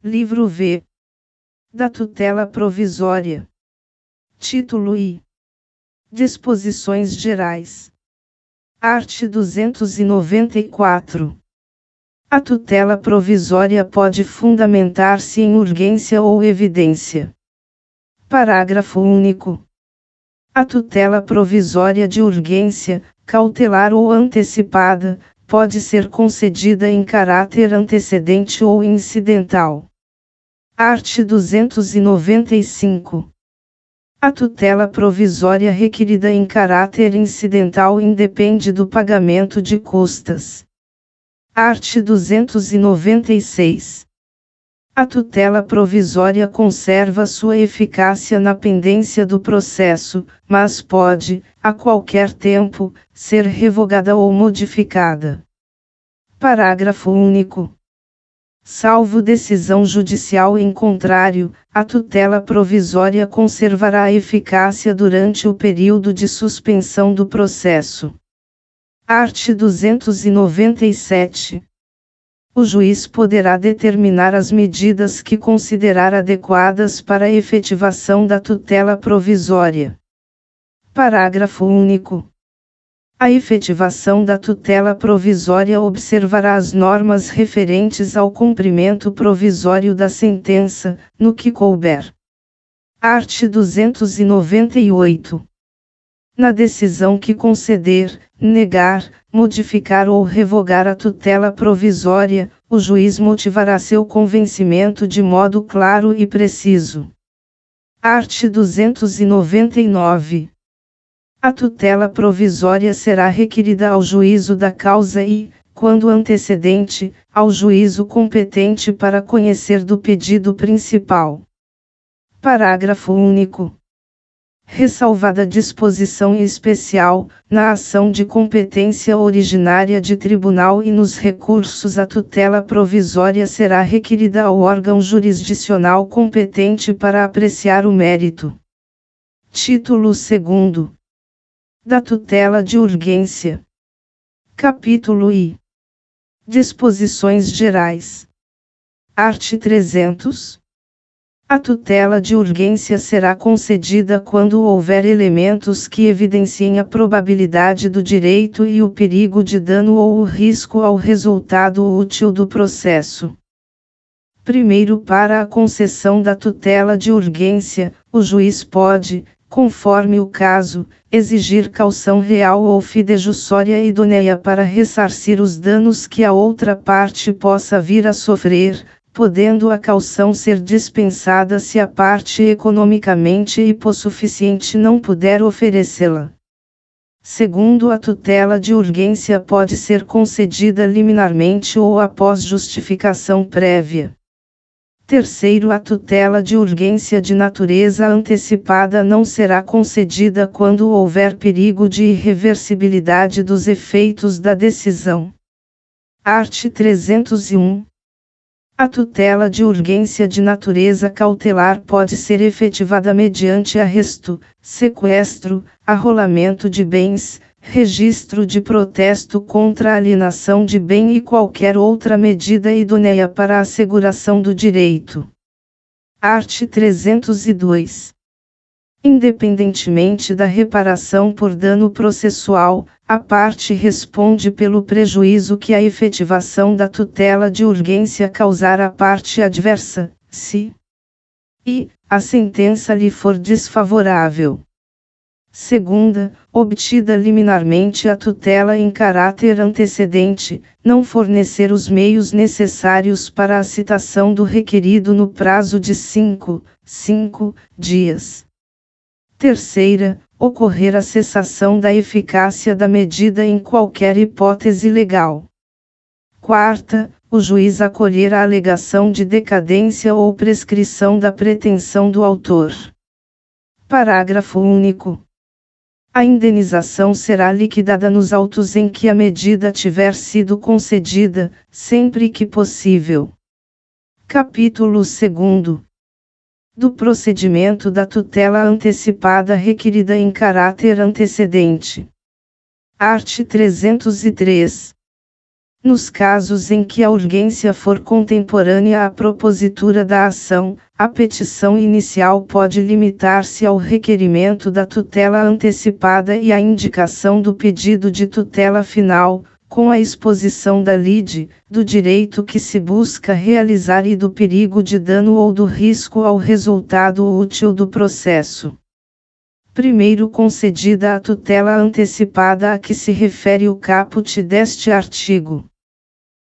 Livro V. Da tutela provisória. Título I. Disposições gerais. Art. 294. A tutela provisória pode fundamentar-se em urgência ou evidência. Parágrafo único. A tutela provisória de urgência, cautelar ou antecipada, pode ser concedida em caráter antecedente ou incidental. Art. 295. A tutela provisória requerida em caráter incidental independe do pagamento de custas. Art. 296. A tutela provisória conserva sua eficácia na pendência do processo, mas pode, a qualquer tempo, ser revogada ou modificada. Parágrafo único. Salvo decisão judicial em contrário, a tutela provisória conservará a eficácia durante o período de suspensão do processo. Art. 297. O juiz poderá determinar as medidas que considerar adequadas para a efetivação da tutela provisória. Parágrafo único. A efetivação da tutela provisória observará as normas referentes ao cumprimento provisório da sentença, no que couber. Art. 298. Na decisão que conceder, negar, modificar ou revogar a tutela provisória, o juiz motivará seu convencimento de modo claro e preciso. Art. 299. A tutela provisória será requerida ao juízo da causa e, quando antecedente, ao juízo competente para conhecer do pedido principal. Parágrafo único. Ressalvada disposição especial, na ação de competência originária de tribunal e nos recursos a tutela provisória será requerida ao órgão jurisdicional competente para apreciar o mérito. Título 2. Da tutela de urgência. Capítulo I. Disposições gerais. Art. 300. A tutela de urgência será concedida quando houver elementos que evidenciem a probabilidade do direito e o perigo de dano ou o risco ao resultado útil do processo. Primeiro, para a concessão da tutela de urgência, o juiz pode, conforme o caso, exigir caução real ou fidejussória idônea para ressarcir os danos que a outra parte possa vir a sofrer, podendo a caução ser dispensada se a parte economicamente hipossuficiente não puder oferecê-la. Segundo, a tutela de urgência pode ser concedida liminarmente ou após justificação prévia. Terceiro, a tutela de urgência de natureza antecipada não será concedida quando houver perigo de irreversibilidade dos efeitos da decisão. Art. 301. A tutela de urgência de natureza cautelar pode ser efetivada mediante arresto, sequestro, arrolamento de bens, registro de protesto contra a alienação de bem e qualquer outra medida idônea para a asseguração do direito. Art. 302. Independentemente da reparação por dano processual, a parte responde pelo prejuízo que a efetivação da tutela de urgência causar à parte adversa, se a sentença lhe for desfavorável. Segunda, obtida liminarmente a tutela em caráter antecedente, não fornecer os meios necessários para a citação do requerido no prazo de 5 dias. Terceira, ocorrer a cessação da eficácia da medida em qualquer hipótese legal. Quarta, o juiz acolher a alegação de decadência ou prescrição da pretensão do autor. Parágrafo único. A indenização será liquidada nos autos em que a medida tiver sido concedida, sempre que possível. Capítulo 2. Do procedimento da tutela antecipada requerida em caráter antecedente. Art. 303. Nos casos em que a urgência for contemporânea à propositura da ação, a petição inicial pode limitar-se ao requerimento da tutela antecipada e à indicação do pedido de tutela final, com a exposição da lide, do direito que se busca realizar e do perigo de dano ou do risco ao resultado útil do processo. Primeiro, concedida a tutela antecipada a que se refere o caput deste artigo.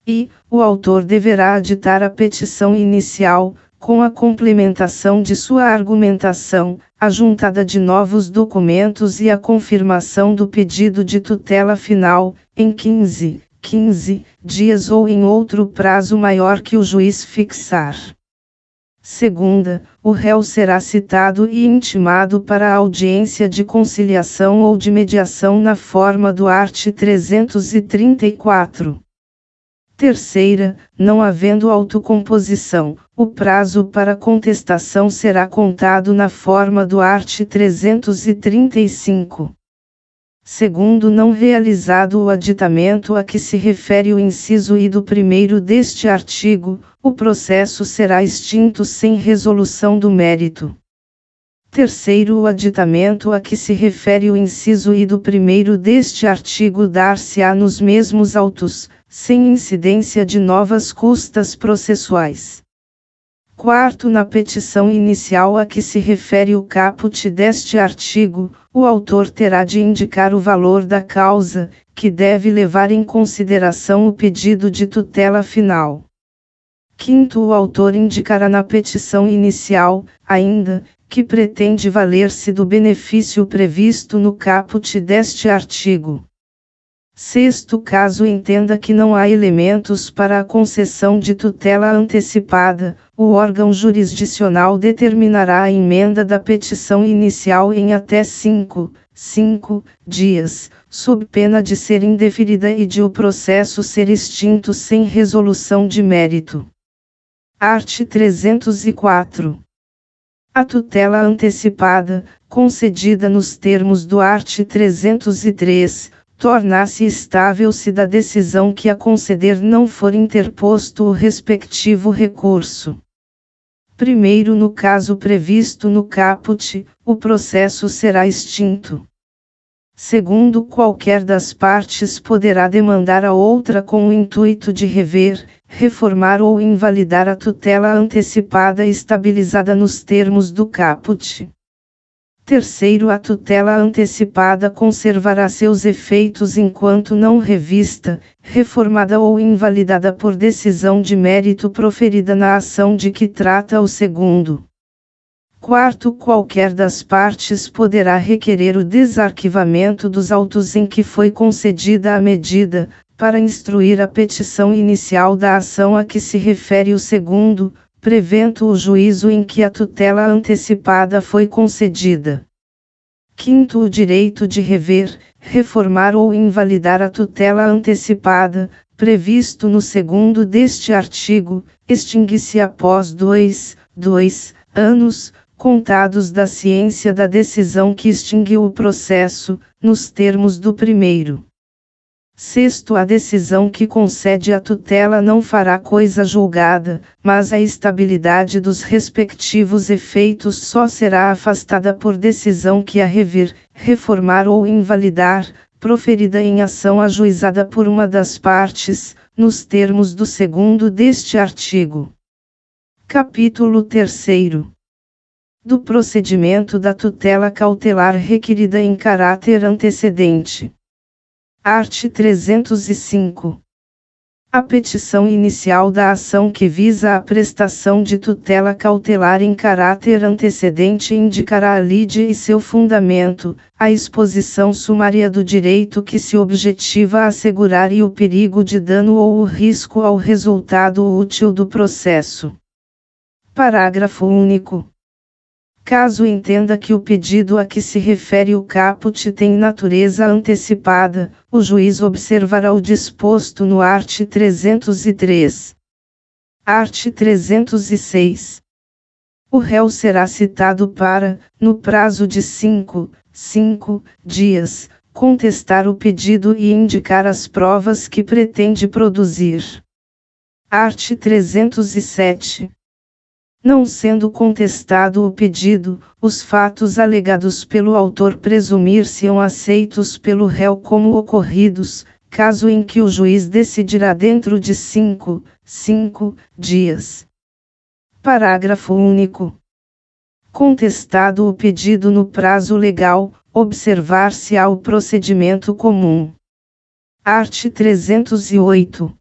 E, o autor deverá aditar a petição inicial, com a complementação de sua argumentação, a juntada de novos documentos e a confirmação do pedido de tutela final, em 15 dias ou em outro prazo maior que o juiz fixar. Segunda, o réu será citado e intimado para a audiência de conciliação ou de mediação na forma do art. 334. Terceira, não havendo autocomposição, o prazo para contestação será contado na forma do art. 335. Segundo, não realizado o aditamento a que se refere o inciso I do primeiro deste artigo, o processo será extinto sem resolução do mérito. Terceiro, o aditamento a que se refere o inciso I do primeiro deste artigo dar-se-á nos mesmos autos, sem incidência de novas custas processuais. Quarto, na petição inicial a que se refere o caput deste artigo, o autor terá de indicar o valor da causa, que deve levar em consideração o pedido de tutela final. Quinto, o autor indicará na petição inicial, ainda, que pretende valer-se do benefício previsto no caput deste artigo. Sexto, caso entenda que não há elementos para a concessão de tutela antecipada, o órgão jurisdicional determinará a emenda da petição inicial em até 5 dias, sob pena de ser indeferida e de o processo ser extinto sem resolução de mérito. Art. 304. A tutela antecipada, concedida nos termos do art. 303, tornar-se estável se da decisão que a conceder não for interposto o respectivo recurso. Primeiro, no caso previsto no caput, o processo será extinto. Segundo, qualquer das partes poderá demandar a outra com o intuito de rever, reformar ou invalidar a tutela antecipada estabilizada nos termos do caput. Terceiro, a tutela antecipada conservará seus efeitos enquanto não revista, reformada ou invalidada por decisão de mérito proferida na ação de que trata o segundo. Quarto, qualquer das partes poderá requerer o desarquivamento dos autos em que foi concedida a medida, para instruir a petição inicial da ação a que se refere o segundo, prevento o juízo em que a tutela antecipada foi concedida. Quinto, o direito de rever, reformar ou invalidar a tutela antecipada, previsto no segundo deste artigo, extingue-se após 2 anos, contados da ciência da decisão que extinguiu o processo, nos termos do primeiro. Sexto, a decisão que concede a tutela não fará coisa julgada, mas a estabilidade dos respectivos efeitos só será afastada por decisão que a rever, reformar ou invalidar, proferida em ação ajuizada por uma das partes, nos termos do segundo deste artigo. Capítulo 3º. Do procedimento da tutela cautelar requerida em caráter antecedente. Art. 305. A petição inicial da ação que visa a prestação de tutela cautelar em caráter antecedente indicará a lide e seu fundamento, a exposição sumária do direito que se objetiva a assegurar e o perigo de dano ou o risco ao resultado útil do processo. Parágrafo único. Caso entenda que o pedido a que se refere o caput tem natureza antecipada, o juiz observará o disposto no art. 303. Art. 306. O réu será citado para, no prazo de 5 dias, contestar o pedido e indicar as provas que pretende produzir. Art. 307. Não sendo contestado o pedido, os fatos alegados pelo autor presumir-se-ão aceitos pelo réu como ocorridos, caso em que o juiz decidirá dentro de 5 dias. Parágrafo único. Contestado o pedido no prazo legal, observar-se-á o procedimento comum. Art. 308.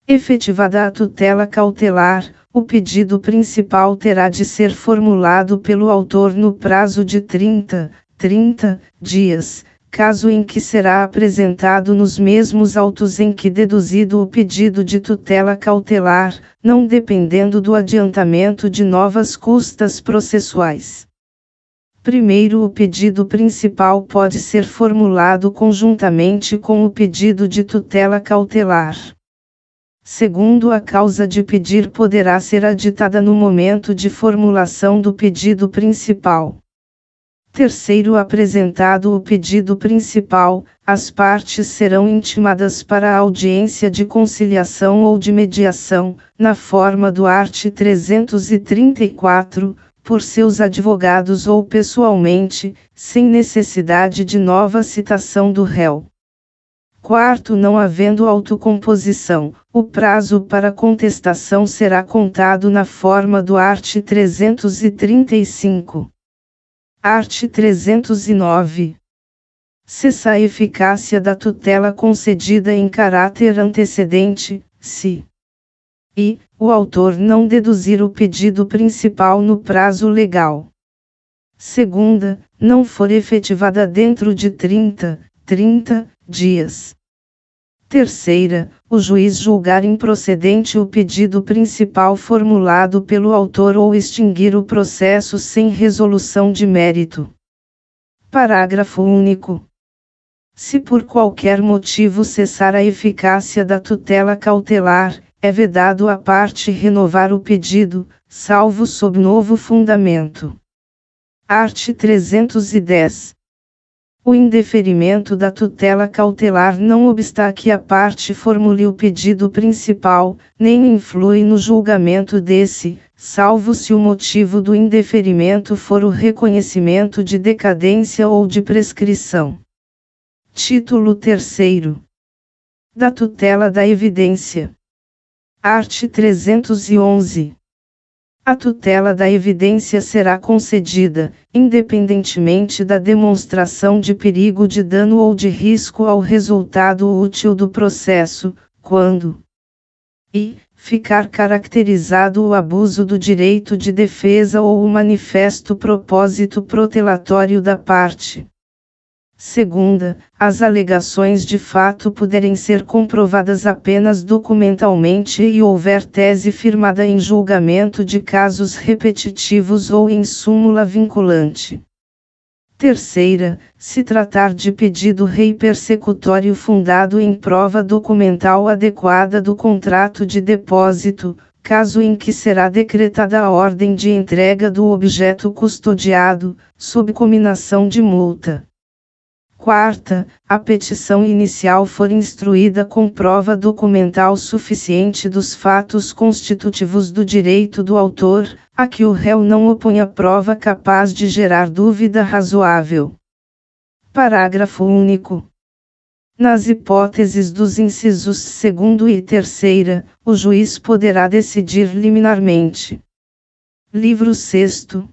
Efetivada a tutela cautelar, o pedido principal terá de ser formulado pelo autor no prazo de 30 dias, caso em que será apresentado nos mesmos autos em que deduzido o pedido de tutela cautelar, não dependendo do adiantamento de novas custas processuais. Primeiro, o pedido principal pode ser formulado conjuntamente com o pedido de tutela cautelar. Segundo, a causa de pedir poderá ser aditada no momento de formulação do pedido principal. Terceiro, apresentado o pedido principal, as partes serão intimadas para a audiência de conciliação ou de mediação, na forma do art. 334, por seus advogados ou pessoalmente, sem necessidade de nova citação do réu. Quarto, não havendo autocomposição, o prazo para contestação será contado na forma do art. 335. Art. 309. Cessa a eficácia da tutela concedida em caráter antecedente, se o autor não deduzir o pedido principal no prazo legal. Segunda, não for efetivada dentro de 30 dias. Terceira, o juiz julgar improcedente o pedido principal formulado pelo autor ou extinguir o processo sem resolução de mérito. Parágrafo único. Se por qualquer motivo cessar a eficácia da tutela cautelar, é vedado à parte renovar o pedido, salvo sob novo fundamento. Art. 310. O indeferimento da tutela cautelar não obsta que a parte formule o pedido principal, nem influi no julgamento desse, salvo se o motivo do indeferimento for o reconhecimento de decadência ou de prescrição. Título 3º. Da tutela da evidência. Art. 311. A tutela da evidência será concedida, independentemente da demonstração de perigo de dano ou de risco ao resultado útil do processo, quando ficar caracterizado o abuso do direito de defesa ou o manifesto propósito protelatório da parte. Segunda, as alegações de fato puderem ser comprovadas apenas documentalmente e houver tese firmada em julgamento de casos repetitivos ou em súmula vinculante. Terceira, se tratar de pedido rei persecutório fundado em prova documental adequada do contrato de depósito, caso em que será decretada a ordem de entrega do objeto custodiado, sob cominação de multa. Quarta, a petição inicial for instruída com prova documental suficiente dos fatos constitutivos do direito do autor, a que o réu não oponha prova capaz de gerar dúvida razoável. Parágrafo único. Nas hipóteses dos incisos 2º e 3º, o juiz poderá decidir liminarmente. Livro 6º.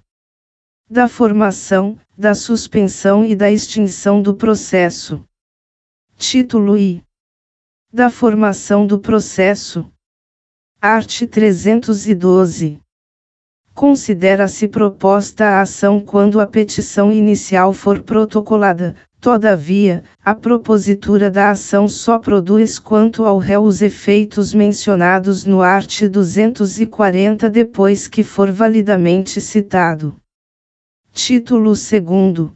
Da formação, da suspensão e da extinção do processo. Título I. Da formação do processo. Art. 312. Considera-se proposta a ação quando a petição inicial for protocolada, todavia, a propositura da ação só produz quanto ao réu os efeitos mencionados no art. 240 depois que for validamente citado. Título 2º.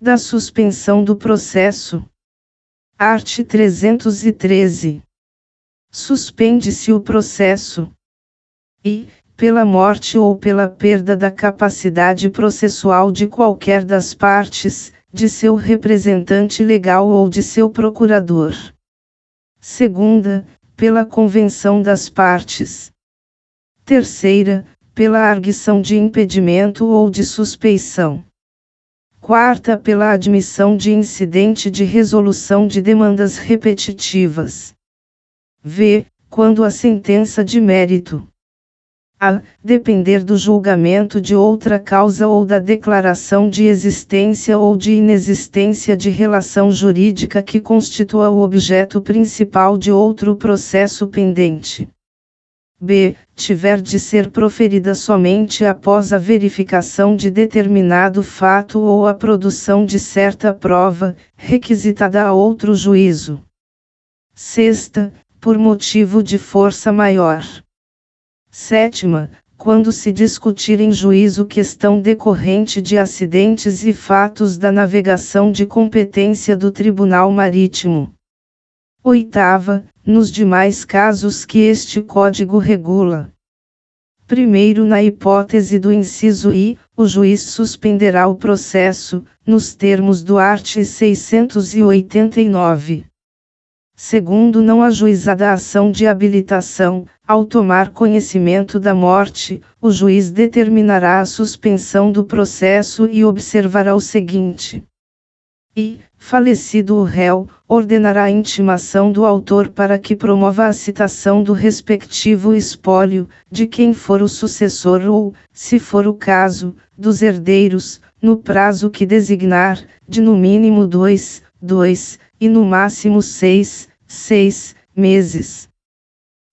Da suspensão do processo. Art. 313. Suspende-se o processo. Pela morte ou pela perda da capacidade processual de qualquer das partes, de seu representante legal ou de seu procurador. Segunda, pela convenção das partes. Terceira, pela arguição de impedimento ou de suspeição. Quarta, pela admissão de incidente de resolução de demandas repetitivas. V, quando a sentença de mérito a depender do julgamento de outra causa ou da declaração de existência ou de inexistência de relação jurídica que constitua o objeto principal de outro processo pendente. B. Tiver de ser proferida somente após a verificação de determinado fato ou a produção de certa prova, requisitada a outro juízo. Sexta, por motivo de força maior. Sétima, quando se discutir em juízo questão decorrente de acidentes e fatos da navegação de competência do Tribunal Marítimo. Oitava, nos demais casos que este Código regula. Primeiro, na hipótese do inciso I, o juiz suspenderá o processo, nos termos do art. 689. Segundo, não ajuizada a ação de habilitação, ao tomar conhecimento da morte, o juiz determinará a suspensão do processo e observará o seguinte. E, falecido o réu, ordenará a intimação do autor para que promova a citação do respectivo espólio, de quem for o sucessor ou, se for o caso, dos herdeiros, no prazo que designar, de no mínimo 2 e no máximo 6 meses.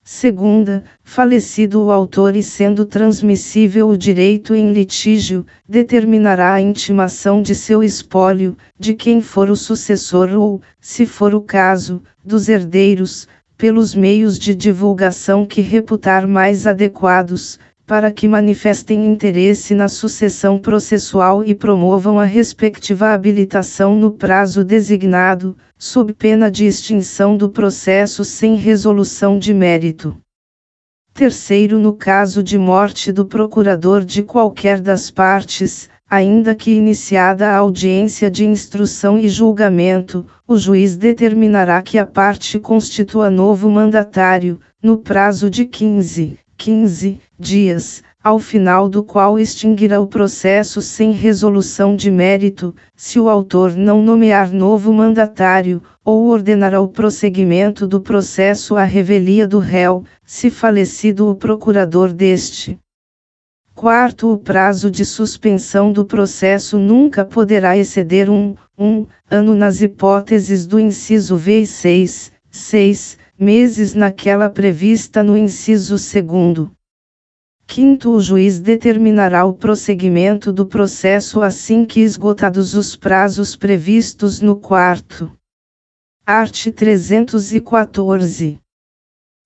Segunda, falecido o autor e sendo transmissível o direito em litígio, determinará a intimação de seu espólio, de quem for o sucessor ou, se for o caso, dos herdeiros, pelos meios de divulgação que reputar mais adequados, para que manifestem interesse na sucessão processual e promovam a respectiva habilitação no prazo designado, sob pena de extinção do processo sem resolução de mérito. Terceiro, no caso de morte do procurador de qualquer das partes, ainda que iniciada a audiência de instrução e julgamento, o juiz determinará que a parte constitua novo mandatário, no prazo de 15 dias, ao final do qual extinguirá o processo sem resolução de mérito, se o autor não nomear novo mandatário, ou ordenará o prosseguimento do processo à revelia do réu, se falecido o procurador deste. Quarto, o prazo de suspensão do processo nunca poderá exceder um ano nas hipóteses do inciso V e 6 meses naquela prevista no inciso 2º. Quinto, o juiz determinará o prosseguimento do processo assim que esgotados os prazos previstos no quarto. Art. 314.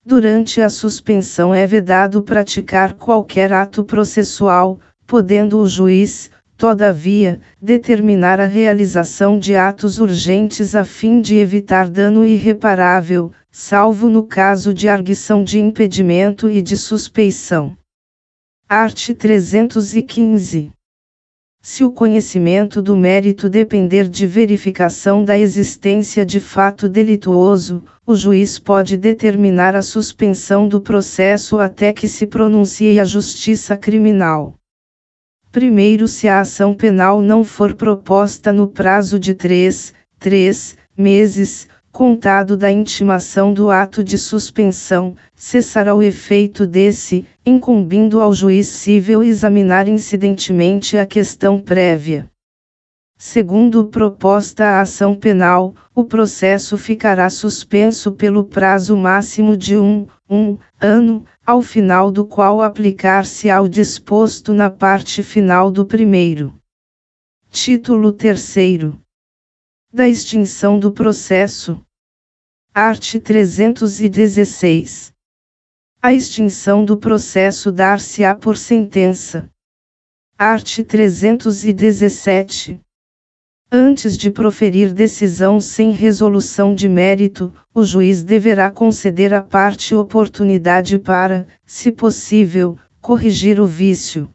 Durante a suspensão é vedado praticar qualquer ato processual, podendo o juiz, todavia, determinar a realização de atos urgentes a fim de evitar dano irreparável, salvo no caso de arguição de impedimento e de suspeição. Art. 315. Se o conhecimento do mérito depender de verificação da existência de fato delituoso, o juiz pode determinar a suspensão do processo até que se pronuncie a justiça criminal. Primeiro, se a ação penal não for proposta no prazo de 3 meses, contado da intimação do ato de suspensão, cessará o efeito desse, incumbindo ao juiz cível examinar incidentemente a questão prévia. Segundo proposta a ação penal, o processo ficará suspenso pelo prazo máximo de um ano, ao final do qual aplicar-se-á o disposto na parte final do primeiro. Título 3º. Da extinção do processo. Art. 316. A extinção do processo dar-se-á por sentença. Art. 317. Antes de proferir decisão sem resolução de mérito, o juiz deverá conceder à parte oportunidade para, se possível, corrigir o vício.